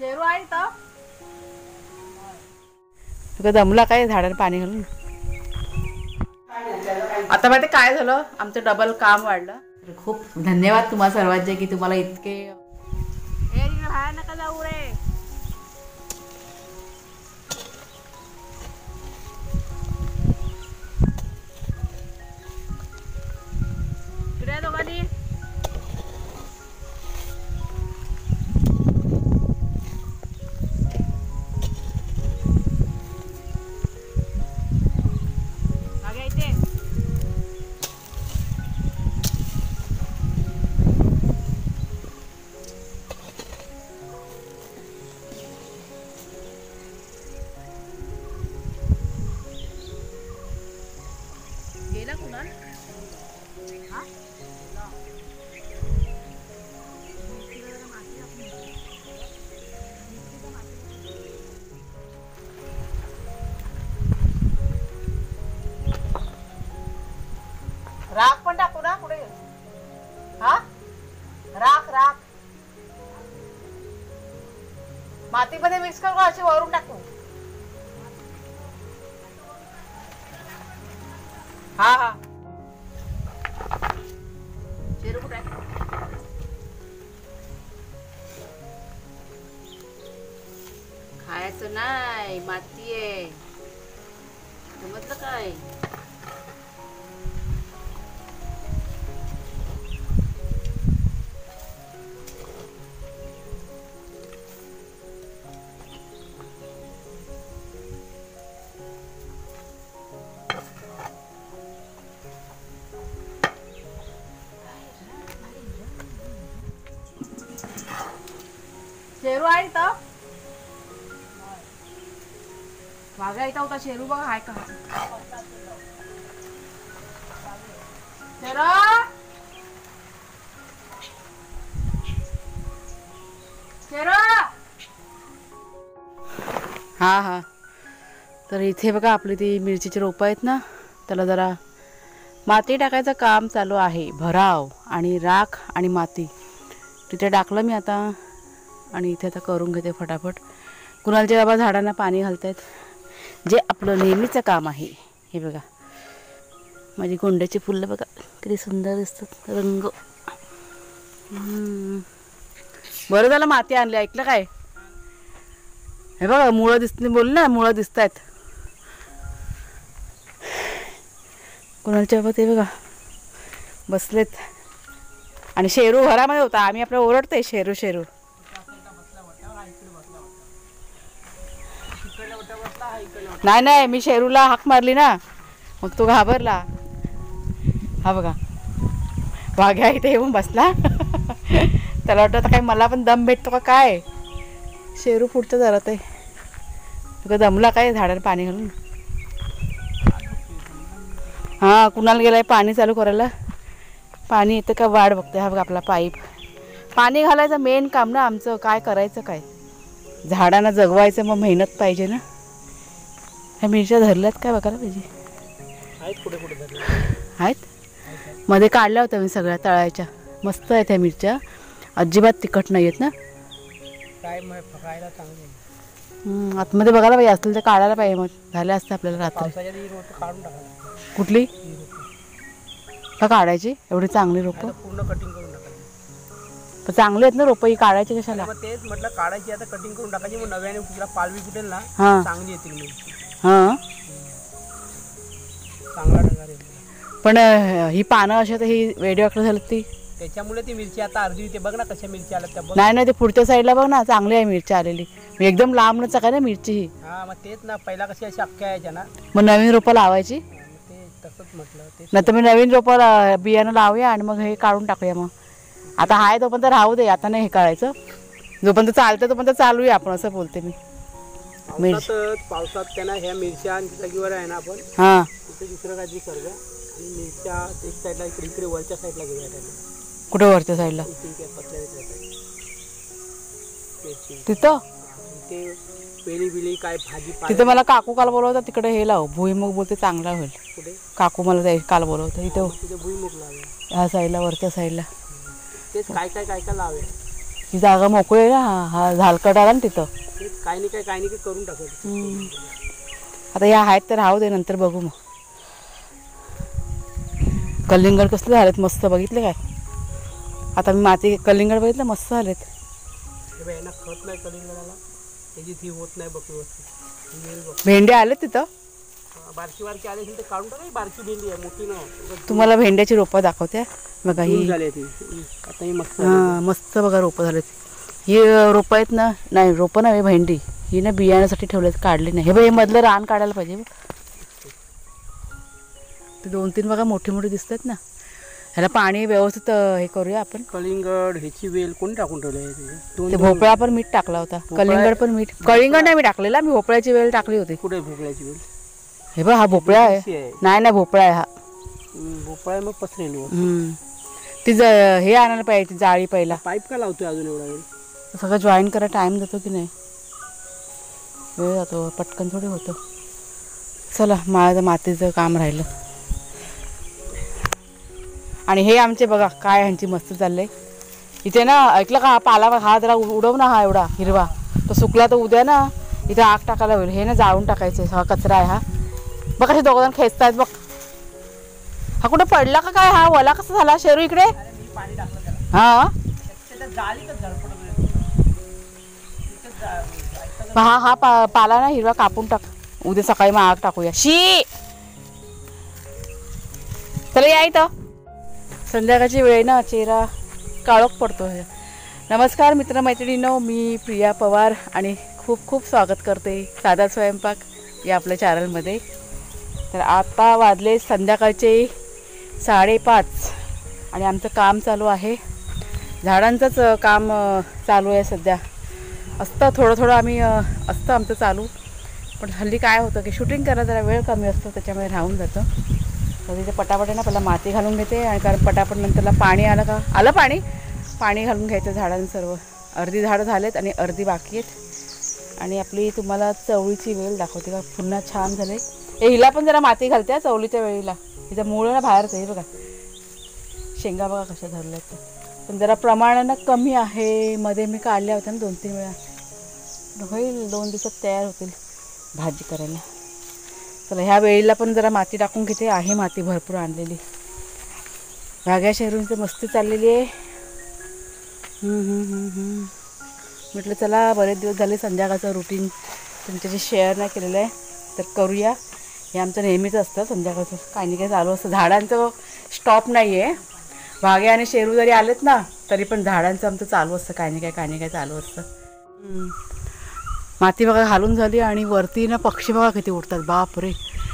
शेरू आहे तर तुका जमला काय झाडाला पाणी घालून. आता माहिती काय झालं, आमचं डबल काम वाढलं. खूप धन्यवाद तुम्हा सर्वांचे की तुम्हाला इतके बाहेर नका जाऊ रे. इकडे दोघांनी मागे इथे गेला कुणाल. राख पण टाकू ना पुढे. हा राख राख मातीमध्ये मिक्स करू का अशी वरून टाकू. हा हा शेरू कुठे आहे. खायचं नाही माती आहे समजलं काय. शेरू आहे तर वाघा इथं होता शेरू बघा आहे का. शेरू शेरू हा हा. तर इथे बघा आपली ती मिरचीची रोपं आहेत ना, त्याला जरा माती टाकायचं काम चालू आहे. भराव आणि राख आणि माती तिथे टाकलं मी आता आणि इथे आता करून घेते फटाफट. कुणालचे बाबा झाडांना पाणी घालतायत, जे आपलं नेहमीचं काम आहे. हे बघा माझी गोंड्याची फुलं बघा किती सुंदर दिसतात रंग. बरं झालं माती आणली. ऐकलं काय, हे बघा मुळं दिसत बोल ना, मुळं दिसत आहेत कुणालचे बाबा. ते बघा बसलेत आणि शेरू घरामध्ये होता. आम्ही आपलं ओरडतोय शेरू शेरू. नाही नाही मी शेरूला हाक मारली ना मग तो घाबरला. हा बघा वाघ्या इथे येऊन बसला. त्याला वाटतं काय मला पण दम भेटतो का काय. शेरू पुढचं जरात आहे. तुका दमला काय झाडाला पाणी घालून. हा कुणाला गेलाय पाणी चालू करायला. पाणी येतं का वाढ बघते. हा बघा आपला पाईप पाणी घालायचं मेन काम ना आमचं. काय करायचं काय, झाडांना जगवायचं मग मेहनत पाहिजे ना. ह्या मिरच्या धरल्यात काय बघायला पाहिजे. आहेत मध्ये काढल्या होत्या मी सगळ्या तळायच्या. मस्त आहेत ह्या मिरच्या, अजिबात तिखट नाही आहेत ना. आतमध्ये बघायला पाहिजे असतील तर काढायला पाहिजे. मग झाल्या असतं आपल्याला रात्री. कुठली का काढायची एवढी चांगली रोपं. पूर्ण कटिंग करून टाकायची. पण चांगली आहेत ना रोपं, ही काढायची कशाला. तेच म्हटलं काढायची आता कटिंग करून टाकायची. मग नव्याने तुला पालवी फुटेल ना चांगली येतील मिरची. हां चांगला डंगार येईल. पण ही पानं अशा तर ही वेडीवाकडे झाली ती त्याच्यामुळे ती मिरची आता अर्धी ते बघ ना कशा मिरची आल्या त्या. नाही नाही ते पुढच्या साईडला बघ ना चांगली आहे मिरची आलेली. एकदम लांब नच काय ना मिरची ही. हा मग तेच ना पहिला कशी अशी अख्ख्या यायच्या ना. मग नवीन रोपं लावायची. ते तसंच म्हटलं ते. नाही तर मी नवीन रोपं बियाणं लावूया आणि मग हे काढून टाकूया. मग आता हाय तोपर्यंत राहू दे. आता नाही हे काढायचं. जोपर्यंत चालतं तोपर्यंत चालूया आपण असं बोलते मी. पावसात त्यांना ह्या मिरच्या जागेवर आहे ना आपण. हां तिथे दुसरं काहीतरी करूया आणि मिरच्या एक साईडला इकडे इकडे वरच्या साईडला घेऊया. कुठे वरच्या साईडला तिथं ते पेली बिली काय भाजी. तिथं मला काकू काल बोलवता तिकडे हे लाव भुईमुग बोलते चांगला होईल. कुठे काकू मला काल बोलवतं इथं तिथे भुईमुग लावूया ह्या साईडला वरच्या साईडला. तेच काय काय काय काय लावूया. ही जागा मोकळी आहे ना. हा झालकट आला ना तिथं. काही नाही काय करून टाकायचं. आता या आहेत तर राहू दे, नंतर बघू मग. कलिंगड कसले झालेत मस्त, बघितले काय? आता मी माती कलिंगड बघितलं मस्त झालेत. खत नाही कलिंगडाला, त्याची ती होत नाही बघ व्यवस्थित. भेंडे आले तिथं बारकी बारकी आले तर काढून टाका. बारकी भेंडी आहे, मोठी ना. तुम्हाला भेंड्याची रोपं दाखवते बघा. ही झाली ती आता ही मस्त. हां मस्त बघा रोपं झालेत. ही रोपं आहेत ना, नाही रोपं नाही भेंडी, ही ना बियाण्यासाठी ठेवलेत, काढली नाही. हे बघ, हे मधलं रान काढायला पाहिजे. ते 2-3 बघा मोठी मोठी दिसतात ना. ह्याला पाणी व्यवस्थित हे करूया आपण. कलिंगड ह्याची वेल कोणी टाकून ठेवले? ते भोपळा पण मीठ टाकला होता, कलिंगड पण मीठ. कलिंगड नाही मी टाकलेला, मी भोपळ्याची वेल टाकली होती. कुठे भोपळ्याची वेल? हे बघ, हा भोपळा आहे. नाही भोपळा आहे हा. भोपळा मग पसरेल. ती हे आणायला पाहिजे, जाळी पहिला. पाईप का लावतोय अजून एवढा वेळ? सगळं जॉईन करायला टाइम जातो की नाही, वेळ जातो, पटकन थोडी होतं. चला, माझं मातीचं काम राहिलं. आणि हे आमचे बघा काय ह्यांची मस्त चाललंय इथे ना. ऐकलं का, हा पाला हा जरा उडव ना, हा एवढा हिरवा तो सुकला तर उद्या ना इथे आग टाकायला होईल. हे ना जाळून टाकायचं, हा कचरा आहे हा. बघ कसे दोघं जण खेचतायत बघ. हा कुठे पडला का काय? हा वला कसा झाला शेरू इकडे? हा हा पाला ना हिरवा कापून टाक, उद्या सकाळी मग आग टाकूया. शी चला या इथं. संध्याकाळची वेळ ना, चेहरा काळोख पडतो. नमस्कार मित्रमैत्रिणींनो, मी प्रिया पवार आणि खूप खूप स्वागत करते साधा स्वयंपाक या आपल्या चॅनलमध्ये. तर आता वाजले संध्याकाळचे 5:30 आणि आमचं काम चालू आहे, झाडांचंच काम चालू आहे सध्या. असतं थोडं आम्ही असतं आमचं चालू, पण हल्ली काय होतं की शूटिंग करायला जरा वेळ कमी असतो, त्याच्यामुळे राहून जातं. तर तिथे पटापट ना पहिला माती घालून घेते, आणि कारण पटापट नंतरला पाणी आलं पाणी घालून घ्यायचं झाडांना. सर्व अर्धी झाडं झालेत आणि अर्धी बाकी आहेत. आणि आपली तुम्हाला चवळीची वेल दाखवते का, पुन्हा छान झाले. हिला पण जरा माती घालते चवळीच्या वेळीला. हिचं मूळ ना बाहेरच आहे बघा. शेंगा बघा कशा धरल्या आहेत, पण जरा प्रमाणानं कमी आहे. मध्ये मी काढल्या होत्या ना 2-3 वेळा. होईल 2 दिवसात तयार होतील भाजी करायला. चला, ह्या वेळीला पण जरा माती टाकून घेते. आहे माती भरपूर आणलेली, भाग्या शहरून मस्ती चाललेली आहे. म्हटलं चला, बरेच दिवस झाले संध्याकाळचं रुटीन तुमच्याशी शेअर नाही केलेलं आहे, तर करूया. हे आमचं नेहमीच असतं संध्याकाळचं, काही नाही काय चालू असतं. झाडांचं स्टॉप नाही आहे. भाग्या आणि शेरू जरी आलेत ना तरी पण झाडांचं आमचं चालू असतं, काही नाही काय चालू असतं. माती बघा घालून झाली, आणि वरती ना पक्षी बघा किती उडतात. बापरे,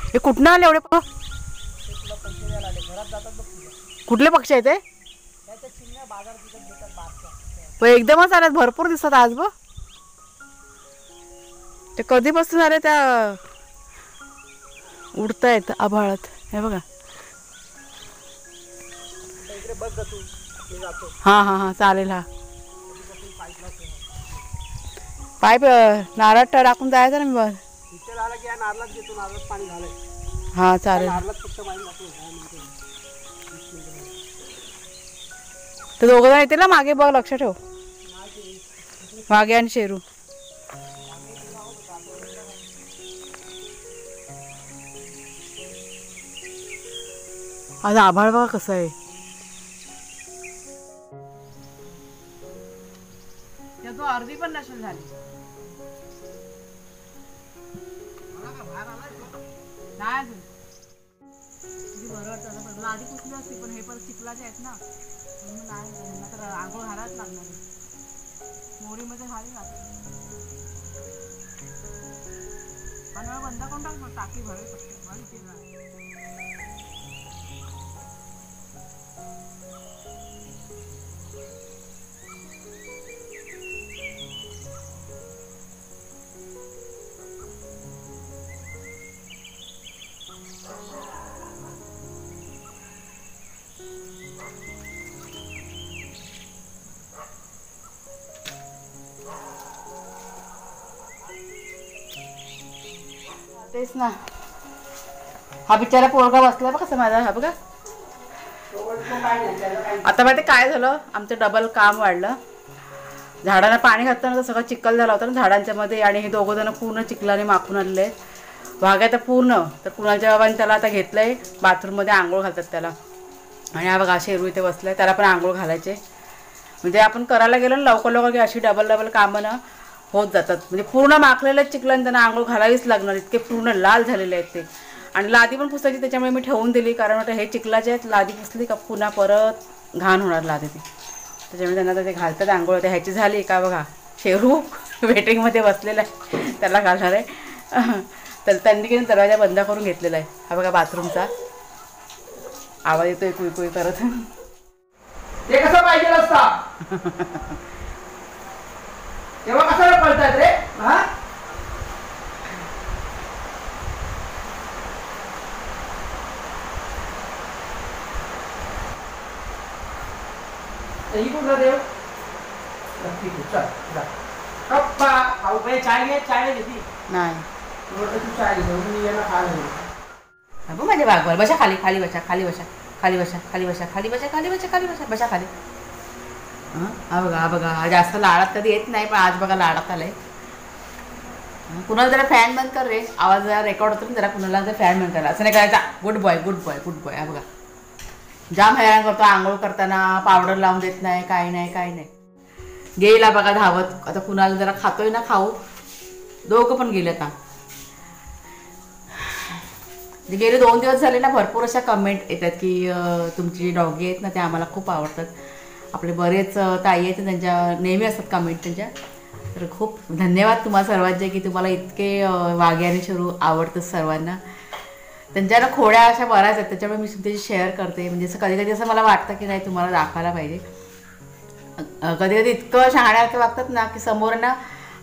हे कुठनं आले एवढे? कुठले पक्षी आहेत ते? पण एकदमच आल्यात, भरपूर दिसतात आज. बघ ते कधीपासून आले, त्या उडतायत आभाळात. हे बघा. हां चालेल. हा पाईप नारळ टाकून जायचं ना. मी बघ हां चालेल. तर 2 जण येतील ना मागे, बघ लक्ष ठेव. मागे आणि शेरू. आज आभाळ बघा कसं आहे. तो अर्धी पण नसेल झाली. नाही अजून बरं वाटतं. आधी कुठली असते, पण हे पण चिखलाचे आहेत ना, म्हणून नाही त्यांना तर आंघोळ घालायच लागणार आहे. मोरीमध्ये घाली घालत पण बंद करून टाक, मग टाकी भरेल पटकन. तेच ना, हा बिचारा पोरगा बसला बघ कसं माझा. हा बघा आता माहिती काय झालं, आमचं डबल काम वाढलं. झाडांना पाणी घातलं तर सगळं चिखल झाला होता ना झाडांच्या मध्ये, आणि हे दोघं जण पूर्ण चिखलाने माखून आलेले आहेत. वाघ्या तर पूर्ण. तर कुणालच्या बाबांनी त्याला आता घेतलंय बाथरूममध्ये, आंघोळ घालतात त्याला. आणि हा बघा शेरू इथे बसलाय, त्याला पण आंघोळ घालायचे. म्हणजे आपण करायला गेलो ना लवकर लवकर की अशी डबल कामं ना होत जातात. म्हणजे पूर्ण माखलेलं चिखलाने त्यांना आंघोळ घालावीच लागणार, इतके पूर्ण लाल झालेले आहेत ते. आणि लादी पण पुसायची, त्याच्यामुळे मी ठेवून दिली, कारण वाटतं हे चिखलाचे आहेत, लादी पुसली का पुन्हा परत घाण होणार लादी ती. त्याच्यामुळे त्यांना तर ते घालतात आंघोळ. ते ह्याची झाली का बघा, शेरू वेटिंगमध्ये बसलेला आहे, त्याला घालणार आहे. तर त्यांनी की दरवाजा बंद करून घेतलेला आहे. हा बघा बाथरूमचा आवाज येतोय कुई कुई करत. ते कसं पाहिजे असता तेव्हा कशाला पळतात रे? हा ही कुठला देव? ठीक आहे, चल जा. कप्पा खाऊ काही चाय घे, चाय घेतली नाही. तू चाय घेऊन मी याला खायला. अगो माझे बागवर बसा, खाली खाली बसा, खाली बसा, खाली बसा, खाली बसा, खाली बसा, खाली बसा, खाली बसा, बसा खाली. हा बघा, हा बघा, हा जास्त लाडात कधी येत नाही, पण आज बघा लाडात आलाय. कुणाला जरा फॅन बंद कर रे, आवाज जरा रेकॉर्ड होतो ना, जरा कुणाला जर फॅन बंद करा. असं नाही करायचा. Good boy good boy good boy. हा बघा जाम हैराण करतो आंघोळ करताना, पावडर लावून देत नाही, काही नाही काही नाही. गेला बघा धावत. आता कुणाला जरा खातोय ना खाऊ, दोघं पण गेले. आता गेले 2 दिवस झाले ना, भरपूर अशा कमेंट येतात की तुमची डॉगी आहेत ना ते आम्हाला खूप आवडतात. आपले बरेच ताई आहेत त्यांच्या नेहमी असतात कमेंट त्यांच्या. तर खूप धन्यवाद तुम्हाला सर्वांचे की तुम्हाला इतके वाघे आणि शेरू आवडतात सर्वांना. त्यांच्या ना खोड्या अशा बऱ्याच आहेत, त्याच्यामुळे मी तुमच्याशी शेअर करते. म्हणजे असं कधी कधी असं मला वाटतं की नाही तुम्हाला दाखवायला पाहिजे. कधी कधी इतकं शहाण्यासारखं वागतात ना की समोर ना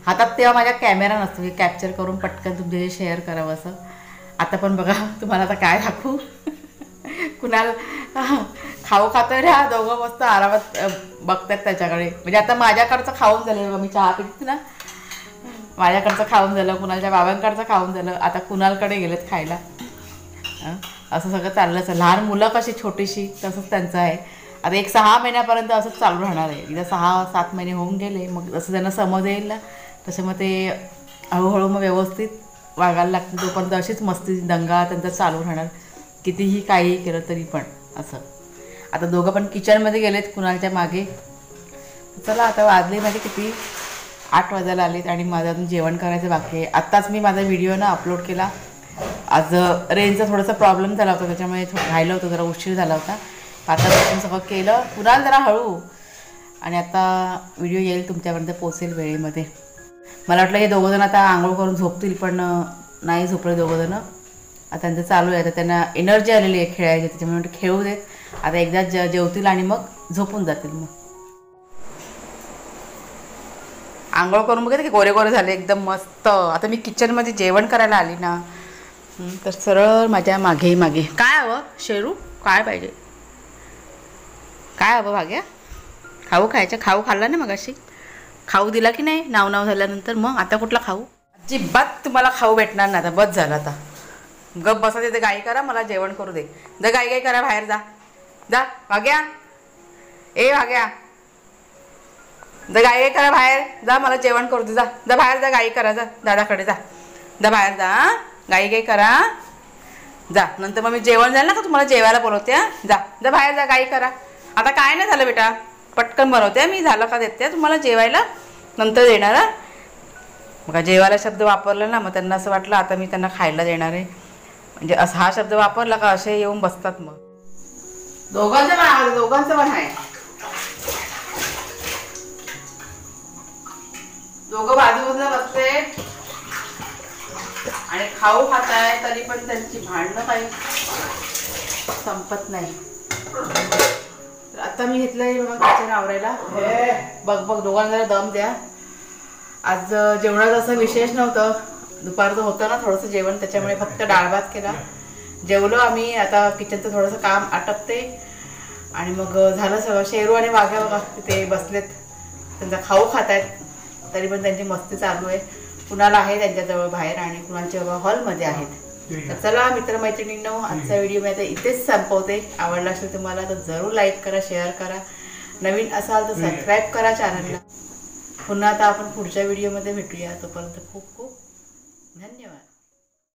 हातात तेव्हा माझ्या कॅमेरा नसतो की कॅप्चर करून पटकन तुमच्याशी शेअर करावं असं. आता पण बघा तुम्हाला आता काय दाखवू. कुणाल खाऊ खातोय रे, हा दोघं मस्त आरामात बघतात त्याच्याकडे. म्हणजे आता माझ्याकडचं खाऊन झालं बघा, मी चहा पिते ना, माझ्याकडचं खाऊन झालं, कुणालच्या बाबांकडचं खाऊन झालं, आता कुणालकडे गेलेत खायला. असं सगळं चाललं असं. लहान मुलं कशी छोटीशी तसंच त्यांचं आहे. आता 6 महिन्यापर्यंत असंच चालू राहणार आहे. एकदा 6-7 महिने होऊन गेले मग जसं त्यांना समज येईल ना तसं मग ते हळूहळू मग व्यवस्थित वागायला लागतं. तोपर्यंत अशीच मस्ती दंगा त्यांचा चालू राहणार, कितीही काही केलं तरी पण असं. आता दोघं पण किचनमध्ये गेलेत कुणालच्या मागे. चला आता वाजले माझे किती 8 वाजायला आलेत आणि माझं अजून जेवण करायचं बाकी आहे. आत्ताच मी माझा व्हिडिओ ना अपलोड केला. आज रेंजचा थोडासा प्रॉब्लेम झाला होता, त्याच्यामुळे राहिलं होतं, जरा उशीर झाला होता. आता सगळं केलं, कुणाल जरा हळू, आणि आता व्हिडिओ येईल तुमच्यापर्यंत पोचेल वेळेमध्ये. मला वाटलं हे दोघंजण आता आंघोळ करून झोपतील, पण नाही झोपले दोघंजणं. आता त्यांचं चालू आहे, आता त्यांना एनर्जी आलेली आहे खेळायची, त्याच्यामुळे खेळू देत. आता एकदा जेवतील आणि मग झोपून जातील. मग आंघोळ करून बघितलं की गोरे गोरे झाले एकदम मस्त. आता मी किचनमध्ये जेवण करायला आली ना, तर सरळ माझ्या मागे मागे. काय हवं शेरू, काय पाहिजे, काय हवं भाग्या? खाऊ खायचं? खाऊ खाल्ला ना मग अशी, खाऊ दिला की नाही नाव झाल्यानंतर. मग आता कुठला खाऊ? अजिबात तुम्हाला खाऊ भेटणार नाही. आता बस झालं, आता गप बसा तिथे, गाई करा, मला जेवण करू दे. जा गाई करा, बाहेर जा. जा भाग्या, ए भाग्या, जा गाई करा बाहेर, जा मला जेवण करू दे. जा जा बाहेर, जा गाई करा, जा दादाकडे जा, जा बाहेर जा, गाई करा, जा. नंतर मग मी जेवण जाईल ना का तुम्हाला जेवायला बोलवते. जा जा बाहेर, जा गाई करा. आता काय नाही झालं बेटा, पटकन बनवते मी, झालं का देते तुम्हाला जेवायला, नंतर देणार. मग जेवायला शब्द वापरला ना, मग त्यांना असं वाटलं आता मी त्यांना खायला देणार आहे. म्हणजे असं हा शब्द वापरला का असे येऊन बसतात. मग दोघांचं पण आहे. दोघं बाजूबाजूला बसते आणि खाऊ खात आहे, तरी पण त्यांची भांडणं काही संपत नाही. तर आता मी घेतलंय बघा किचन आवरायला. बघ बघ दोघांना जरा दम द्या. आज जेवणाचं असं विशेष नव्हतं, दुपारचं होतं ना थोडंसं जेवण, त्याच्यामुळे फक्त डाळ भात केला. जेवलो आम्ही. आता किचनचं थोडंसं काम आटपते आणि मग झालं सगळं. शेरू आणि वाघ्या बघा तिथे बसलेत, त्यांचा खाऊ खात आहेत, तरी पण त्यांची मस्ती चालू आहे. कुणाला आहे त्यांच्याजवळ बाहेर आणि कुणाच्या बाबा हॉलमध्ये आहेत. तर चला मित्रमैत्रिणींनो, आजचा व्हिडिओ मी आता इथेच संपवते. आवडला असेल तुम्हाला तर जरूर लाईक करा, शेअर करा, नवीन असाल तर सबस्क्राईब करा चॅनलला. पुन्हा आता आपण पुढच्या व्हिडिओमध्ये भेटूया. तोपर्यंत खूप खूप धन्यवाद.